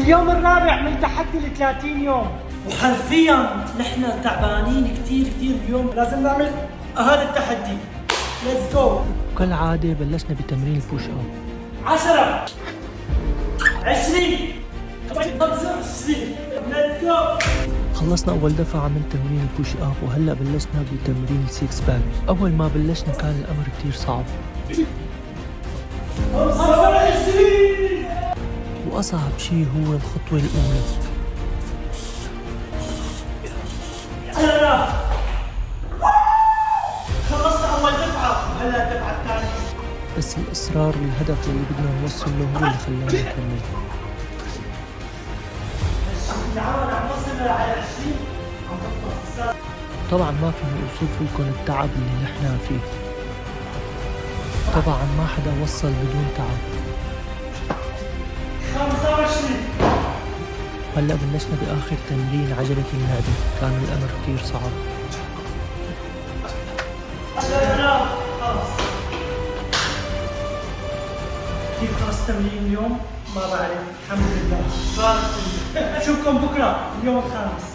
اليوم الرابع من تحدي ال 30 يوم، وحرفيا نحن تعبانين كثير اليوم، لازم نعمل هذا التحدي. ليتس جو. وكالعادة بلشنا بتمرين البوش اب. 10 20 25 ليتس جو. خلصنا أول دفعة من تمرين البوش اب وهلأ بلشنا بتمرين السيكس باك. أول ما بلشنا كان الأمر كتير صعب 25. وأصعب شيء هو الخطوة الأولى. خلصنا أول دفعة وهلا الدفعة الثانية. بس الإصرار والهدف اللي بدنا نوصل له هو اللي خلانا نكمل. العمل عم نوصل على 20 عم تطلع. طبعا ما فيني أوصف لكم التعب اللي نحن فيه. طبعا ما حدا وصل بدون تعب. 25. هلا بلشنا بآخر تمرين عجلة المعدة، كان الأمر كتير صعب. خلص. كيف خلص تمرين اليوم؟ ما بعرف، الحمد لله. نشوفكم بكره اليوم الخامس.